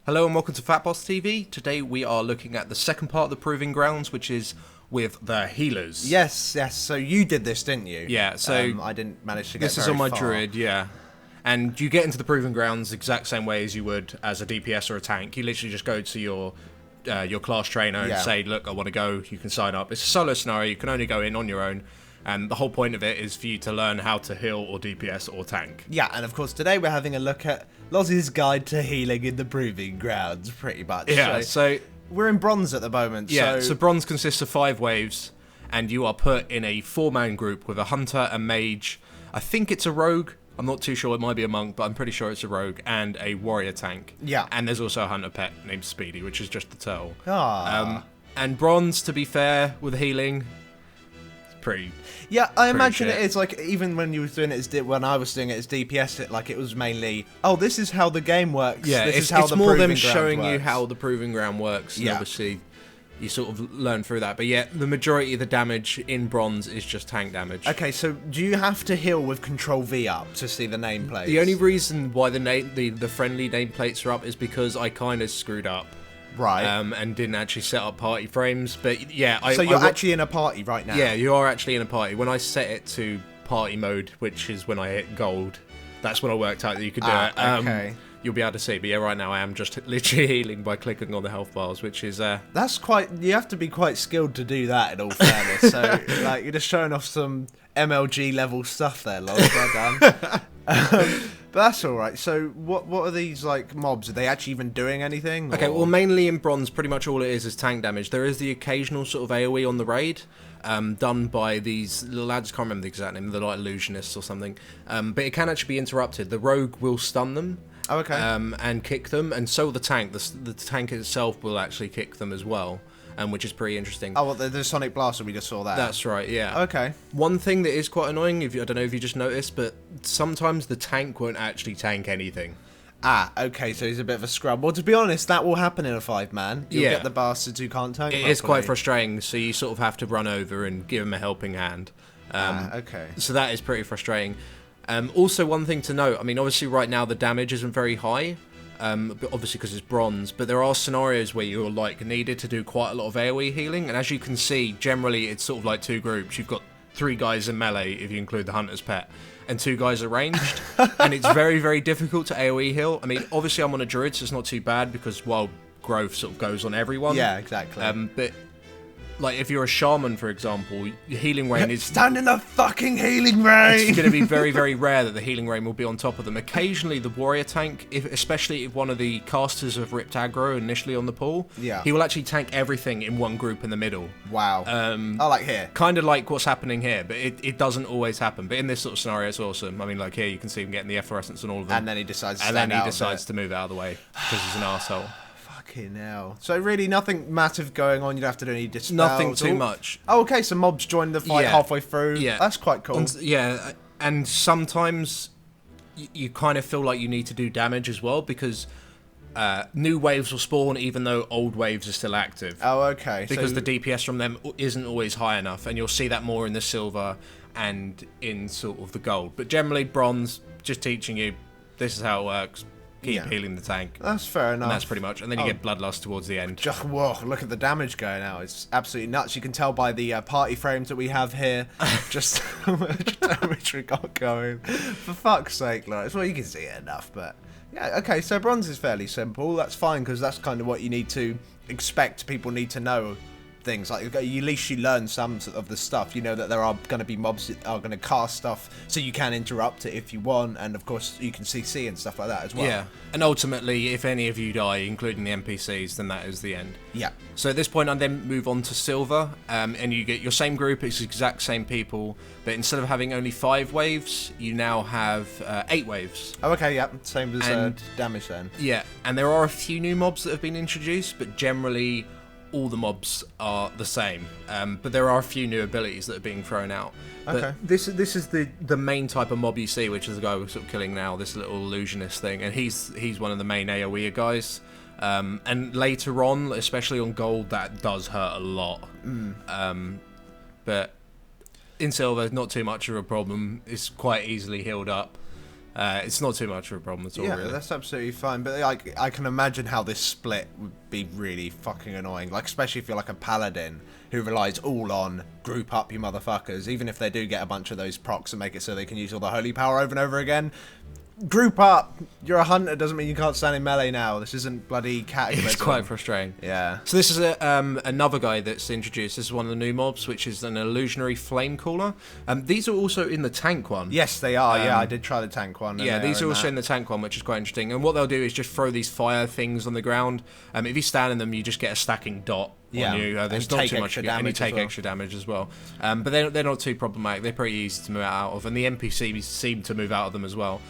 Hello and welcome to FatbossTV. Today we are looking at the second part of the Proving Grounds, which is with the healers. Yes. So you did this, didn't you? Yeah, so I didn't manage to get this very is on my far. druid, yeah. And you get into the Proving Grounds the exact same way as you would as a DPS or a tank. You literally just go to your class trainer and say, look, I want to go, you can sign up. It's a solo scenario, you can only go in on your own. And the whole point of it is for you to learn how to heal or DPS or tank. Yeah, and of course today we're having a look at Lozzie's guide to healing in the Proving Grounds, pretty much. Yeah, so we're in bronze at the moment. Yeah, so bronze consists of 5 waves, and you are put in a 4-man group with a hunter, a mage, I think it's a rogue, I'm not too sure, it might be a monk, but I'm pretty sure it's a rogue, and a warrior tank. Yeah. And there's also a hunter pet named Speedy, which is just the turtle. And bronze, to be fair, with healing, it's pretty... Yeah, I imagine shit. it is, like, even when you were doing it as when I was doing it as DPS, it was mainly, oh, this is how the game works. Yeah, this it's is how the more them Proving Ground showing you works. how the Proving Ground works, and obviously you sort of learn through that. But yeah, the majority of the damage in bronze is just tank damage. Okay, so do you have to heal with Control V up to see the nameplates? The only reason why the friendly nameplates are up is because I kind of screwed up. Right. And didn't actually set up party frames, but yeah. So you're actually in a party right now? Yeah, you are actually in a party. When I set it to party mode, which is when I hit gold, that's when I worked out that you could do it. Okay. You'll be able to see, but yeah, right now I am just literally healing by clicking on the health bars, which is... That's quite... You have to be quite skilled to do that, in all fairness. So, like, you're just showing off some MLG level stuff there, Loz. Well done. But that's alright. So, what are these, like, mobs? Are they actually even doing anything? Okay, well, mainly in bronze, pretty much all it is tank damage. There is the occasional sort of AoE on the raid, done by these little lads, can't remember the exact name, they're like illusionists or something. But it can actually be interrupted. The rogue will stun them. Oh, okay. And kick them, and so will the tank. The tank itself will actually kick them as well, which is pretty interesting. Oh, well, the Sonic Blaster, we just saw that. That's right, yeah. Okay. One thing that is quite annoying, I don't know if you just noticed, but sometimes the tank won't actually tank anything. Okay, so he's a bit of a scrub. Well, to be honest, that will happen in a 5-man. You'll get the bastards who can't tank It is quite frustrating, so you sort of have to run over and give him a helping hand. Okay. So that is pretty frustrating. Also, one thing to note, I mean, obviously right now the damage isn't very high, but obviously because it's bronze, but there are scenarios where you're like needed to do quite a lot of AoE healing, and as you can see, generally it's sort of like 2 groups. You've got 3 guys in melee, if you include the hunter's pet, and 2 guys are ranged, and it's very, very difficult to AoE heal. I mean, obviously I'm on a druid, so it's not too bad, because wild growth sort of goes on everyone. Yeah, exactly. But like, if you're a shaman, for example, your healing rain is... Stand in the fucking healing rain! It's going to be very, very rare that the healing rain will be on top of them. Occasionally, the warrior tank, especially if one of the casters have ripped aggro initially on the pool, he will actually tank everything in one group in the middle. Wow. Like here. Kind of like what's happening here, but it doesn't always happen. But in this sort of scenario, it's awesome. I mean, like here, you can see him getting the efflorescence on all of them. And then he decides to move out of the way because he's an arsehole. Fucking hell. So really nothing massive going on, you don't have to do any dispels. Nothing too much. Oh, okay, so mobs join the fight halfway through. Yeah. That's quite cool. And sometimes you kind of feel like you need to do damage as well, because new waves will spawn even though old waves are still active. Oh, okay. Because the DPS from them isn't always high enough, and you'll see that more in the silver and in sort of the gold. But generally bronze, just teaching you this is how it works. Keep healing the tank. That's fair enough. And that's pretty much. And then you get Bloodlust towards the end. Whoa, look at the damage going out. It's absolutely nuts. You can tell by the party frames that we have here just how much damage we got going. For fuck's sake, like, well, you can see it enough, but... Yeah, okay, so bronze is fairly simple. That's fine, because that's kind of what you need to expect. People need to know things. Like, at least you learn some of the stuff. You know that there are going to be mobs that are going to cast stuff, so you can interrupt it if you want, and of course you can CC and stuff like that as well. Yeah, and ultimately, if any of you die, including the NPCs, then that is the end. Yeah. So at this point, I then move on to silver, and you get your same group, it's the exact same people, but instead of having only 5 waves, you now have 8 waves. Oh, okay, yeah, same as damage then. Yeah, and there are a few new mobs that have been introduced, but generally all the mobs are the same, but there are a few new abilities that are being thrown out. But okay. This is the main type of mob you see, which is the guy we're sort of killing now, this little illusionist thing, and he's one of the main AoE guys. And later on, especially on gold, that does hurt a lot. But in silver, not too much of a problem. It's quite easily healed up. It's not too much of a problem at all, Yeah, really. that's absolutely fine. But like, I can imagine how this split would be really fucking annoying. Like, especially if you're like a paladin who relies all on group up, you motherfuckers. Even if they do get a bunch of those procs and make it so they can use all the holy power over and over again. Group up. You're a hunter doesn't mean you can't stand in melee now. This isn't bloody Cataclysm. It's quite frustrating. Yeah. So this is another guy that's introduced. This is one of the new mobs, which is an illusionary flame caller. These are also in the tank one. Yes, they are. Yeah, I did try the tank one. Yeah, these are also in the tank one, which is quite interesting. And what they'll do is just throw these fire things on the ground. If you stand in them, you just get a stacking dot on you. There's not too much, and you take extra damage as well. But they're not too problematic. They're pretty easy to move out of, and the NPCs seem to move out of them as well.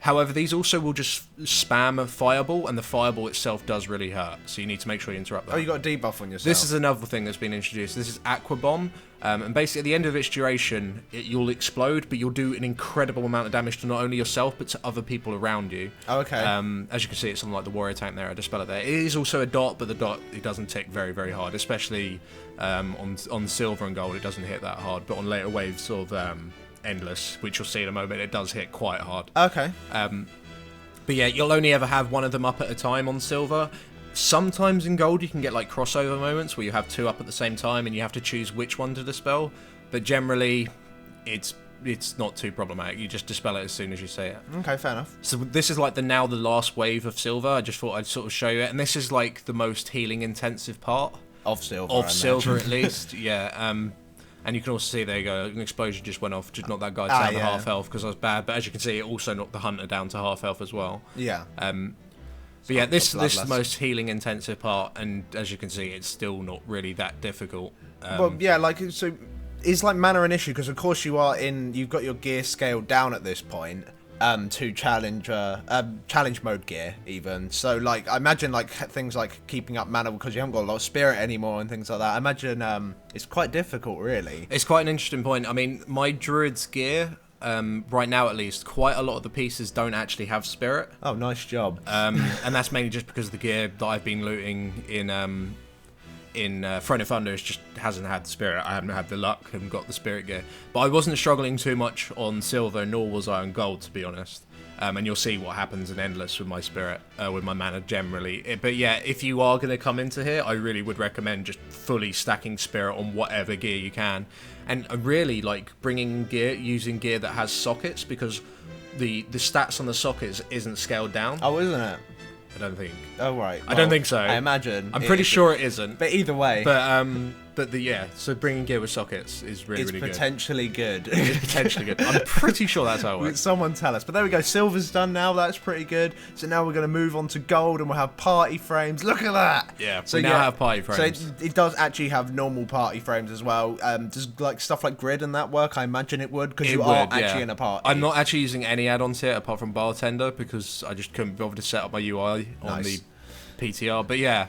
However, these also will just spam a fireball, and the fireball itself does really hurt, so you need to make sure you interrupt that. Oh, you got a debuff on yourself. This is another thing that's been introduced. This is Aqua Bomb, and basically at the end of its duration, you'll explode, but you'll do an incredible amount of damage to not only yourself, but to other people around you. Oh, okay. As you can see, it's something like the warrior tank there. I dispel it there. It is also a dot, but the dot, it doesn't tick very, very hard, especially on silver and gold, it doesn't hit that hard, but on later waves, sort of... endless, which you'll see in a moment, it does hit quite hard. Okay. But yeah, you'll only ever have one of them up at a time on silver. Sometimes in gold you can get like crossover moments where you have two up at the same time and you have to choose which one to dispel, but generally it's not too problematic. You just dispel it as soon as you see it. Okay, fair enough. So this is like the last wave of silver. I just thought I'd sort of show you it, and this is like the most healing intensive part of silver. Of silver at least, yeah. And you can also see, there you go, an explosion just went off, just knocked that guy down to half health because I was bad. But as you can see, it also knocked the hunter down to half health as well. Yeah. But yeah, this is the most healing intensive part, and as you can see, it's still not really that difficult. Well, yeah, like, so is like mana an issue? Because of course you've got your gear scaled down at this point. To challenge mode gear even. So like I imagine like things like keeping up mana because you haven't got a lot of spirit anymore and things like that. I imagine it's quite difficult, really. It's quite an interesting point. I mean, my druid's gear right now at least, quite a lot of the pieces don't actually have spirit. Oh, nice job. And that's mainly just because the gear that I've been looting in Throne of Thunder just hasn't had the spirit. I haven't had the luck and got the spirit gear. But I wasn't struggling too much on silver, nor was I on gold, to be honest. And you'll see what happens in Endless with my spirit, with my mana generally. But yeah, if you are going to come into here, I really would recommend just fully stacking spirit on whatever gear you can. And I really like using gear that has sockets, because the stats on the sockets isn't scaled down. Oh, isn't it? I don't think. Oh, right. I don't think so. I imagine. I'm pretty sure it isn't. But either way. But so bringing gear with sockets is really good. It's potentially good. It's potentially good. I'm pretty sure that's how it works. Someone tell us. But there we go. Silver's done now. That's pretty good. So now we're going to move on to gold, and we'll have party frames. Look at that. Yeah. So we now have party frames. So it does actually have normal party frames as well. Does like stuff like grid and that work? I imagine it would, because you are actually in a party. I'm not actually using any add-ons here apart from Bartender, because I just couldn't bother to set up my UI on the PTR. But yeah.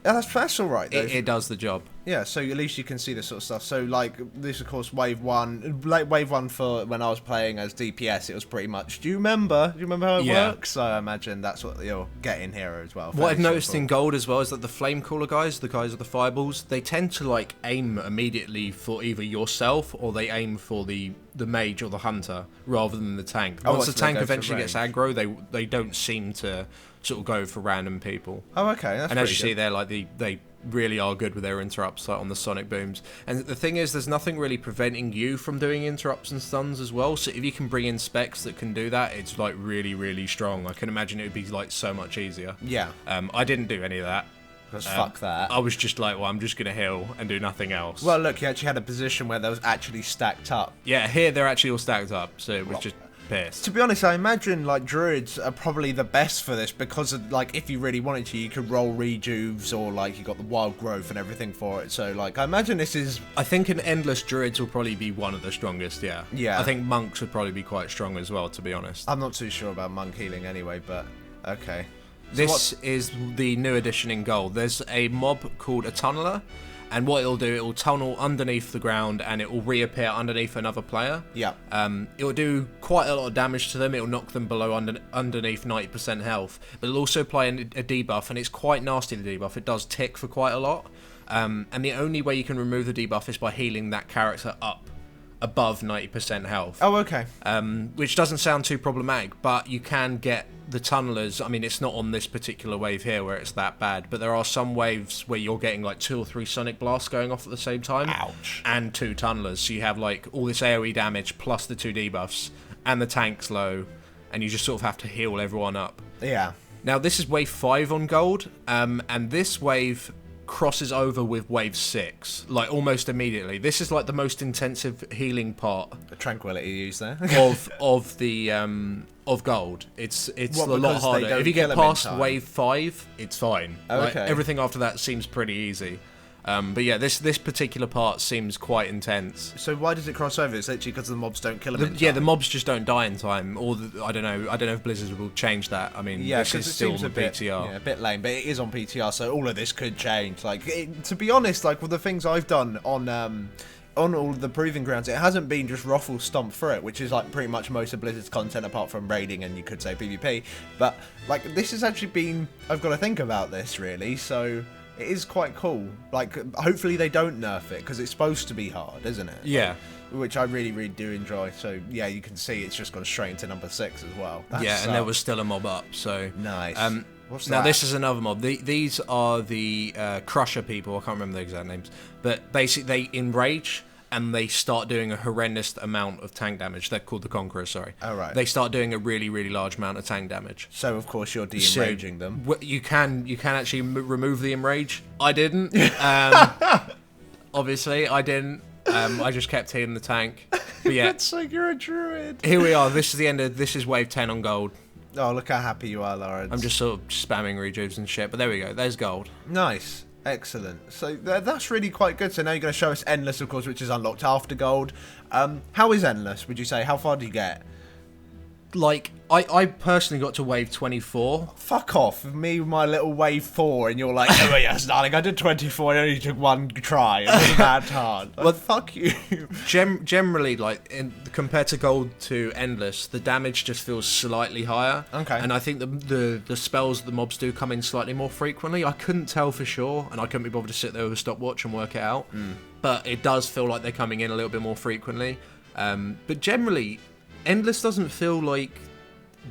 Yeah, that's all right, though. It does the job. Yeah, so at least you can see this sort of stuff. So, like, this, of course, Wave 1. Like, Wave 1 for when I was playing as DPS, it was pretty much, do you remember how it works? So I imagine that's what you'll get in here as well. What I've noticed in gold as well is that the flame caller guys, the guys with the fireballs, they tend to, like, aim immediately for either yourself, or they aim for the mage or the hunter, rather than the tank. Once the tank eventually gets aggro, they don't seem to sort of go for random people. Oh, okay. That's and as you see there, like they really are good with their interrupts, like on the sonic booms. And the thing is, there's nothing really preventing you from doing interrupts and stuns as well. So if you can bring in specs that can do that, it's like really, really strong. I can imagine it would be like so much easier. Yeah. I didn't do any of that. Because fuck that. I was just like, well, I'm just going to heal and do nothing else. Well, look, you actually had a position where they was actually stacked up. Yeah, here they're actually all stacked up, so it was just pissed. To be honest, I imagine like druids are probably the best for this, because of, like, if you really wanted to, you could roll rejuves, or like you got the wild growth and everything for it. So like, I imagine this is... I think an endless druids will probably be one of the strongest, yeah. Yeah. I think monks would probably be quite strong as well, to be honest. I'm not too sure about monk healing anyway, but okay. This is the new addition in gold. There's a mob called a tunneler, and what it'll do, it will tunnel underneath the ground and it will reappear underneath another player. Yeah. It will do quite a lot of damage to them. It will knock them below underneath 90% health, but it'll also apply a debuff, and it's quite nasty, the debuff. It does tick for quite a lot, and the only way you can remove the debuff is by healing that character up above 90% health. Oh, okay. Which doesn't sound too problematic, but you can get the tunnelers. I mean, it's not on this particular wave here where it's that bad, but there are some waves where you're getting like 2 or 3 sonic blasts going off at the same time. Ouch. And 2 tunnelers, so you have like all this AoE damage plus the 2 debuffs, and the tank's low, and you just sort of have to heal everyone up. Yeah. Now this is wave 5 on gold, and this wave crosses over with wave 6, like almost immediately. This is like the most intensive healing part. The tranquility used there. of gold. It's What, a lot because they harder. don't If you kill get 'em in past time? wave 5, it's fine. Like, Okay. everything after that seems pretty easy. But yeah, this particular part seems quite intense. So why does it cross over? It's literally because the mobs don't kill them in Yeah, time. the mobs just don't die in time. Or I don't know if Blizzard will change that. I mean, Yeah, this because is it still seems on a the bit, PTR. yeah, a bit lame, but it is on PTR, so all of this could change. Like, to be honest, like with the things I've done on all of the proving grounds, it hasn't been just ruffle stomp through it, which is like pretty much most of Blizzard's content apart from raiding and you could say PvP. But like this has actually been, I've got to think about this really, so it is quite cool. Like hopefully they don't nerf it because it's supposed to be hard, isn't it? Yeah. Which I really, really do enjoy. So yeah, you can see it's just gone straight into number 6 as well. That Yeah, sucks. and there was still a mob up, so... Nice. What's Now that? this is another mob. These are the Crusher people. I can't remember the exact names. But basically they enrage and they start doing a horrendous amount of tank damage. They're called the Conquerors, sorry. Oh, right. They start doing a really, really large amount of tank damage. So of course you're de-enraging them. You can actually remove the enrage. I didn't. Obviously, I didn't. I just kept hitting the tank. But yeah, It's like you're a druid. here we are. This is the end of... This is wave 10 on gold. Oh, look how happy you are, Lawrence. I'm just sort of spamming rejuves and shit. But there we go. There's gold. Nice. Excellent. So that's really quite good. So now you're going to show us Endless, of course, which is unlocked after gold. How is Endless, would you say? How far do you get? Like, I personally got to wave 24. Fuck off. Me with my little wave 4, and you're like, oh, yes, darling, I did 24. I only took 1 try. It wasn't that hard. Like, fuck you. Generally, like, compared to gold to endless, the damage just feels slightly higher. Okay. And I think the spells that the mobs do come in slightly more frequently. I couldn't tell for sure, and I couldn't be bothered to sit there with a stopwatch and work it out. But it does feel like they're coming in a little bit more frequently. But generally, endless doesn't feel like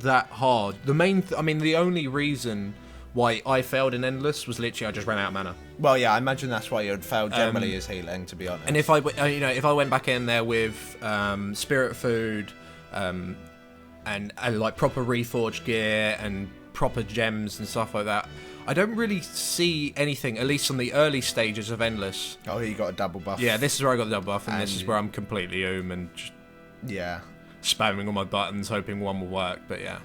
that hard. The only reason why I failed in endless was literally I just ran out of mana. Well, yeah, I imagine that's why you'd fail generally is healing, to be honest. And if I went back in there with spirit food, and like proper reforged gear and proper gems and stuff like that, I don't really see anything, at least on the early stages of endless. Oh, you got a double buff. Yeah, this is where I got the double buff, and this And- is where I'm completely and just Yeah, spamming all my buttons, hoping one will work. But yeah,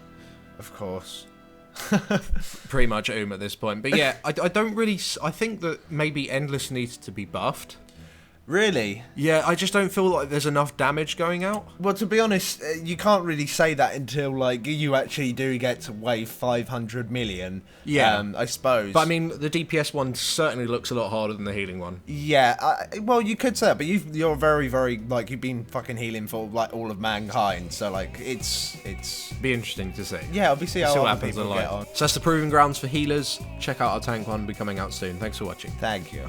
of course. pretty much at this point. But yeah, I don't really... I think that maybe endless needs to be buffed. Really? Yeah, I just don't feel like there's enough damage going out. Well, to be honest, you can't really say that until like you actually do get to wave 500 million. Yeah. I suppose. But I mean, the DPS one certainly looks a lot harder than the healing one. Yeah. Well, you could say that, but you're very, very like you've been fucking healing for like all of mankind. So like it's. Be interesting to see. Yeah, obviously how See what other happens people online. get on. So that's the proving grounds for healers. Check out our tank one. Will be coming out soon. Thanks for watching. Thank you.